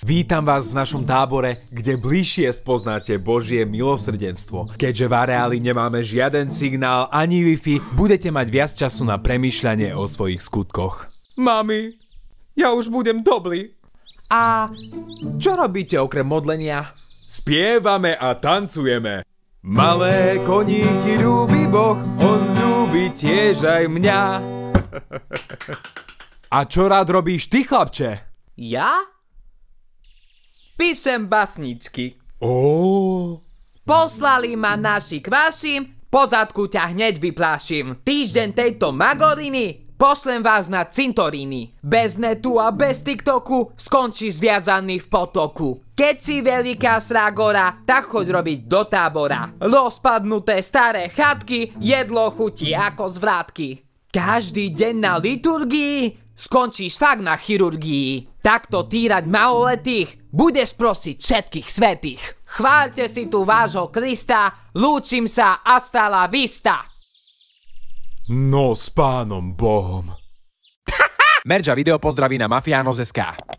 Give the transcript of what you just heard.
Vítam vás v našom tábore, kde bližšie spoznáte Božie milosrdenstvo. Keďže v areáli nemáme žiaden signál ani Wi-Fi, budete mať viac času na premýšľanie o svojich skutkoch. Mami, ja už budem dobrý. A čo robíte okrem modlenia? Spievame a tancujeme. Malé koníky ľúbi Boh, on ľúbi tiež aj mňa. A čo rád robíš ty, chlapče? Ja? Píšem basničky. Poslali ma naši k vašim, po zadku ťa hneď vyplášim. Týždeň tejto magoriny, pošlem vás na cintoríny. Bez netu a bez TikToku, skončíš zviazaný v potoku. Keď si veľká srágora, tak choď robiť do tábora. Rozpadnuté staré chatky, jedlo chutí ako z vrátky. Každý deň na liturgii, skončíš fakt na chirurgii. Takto týrať maloletých, budeš prosiť všetkých svätých. Chváľte si tu vášho Krista, lúčim sa, hasta la vista. No s pánom Bohom. Merča video pozdraví na Mafiános.sk.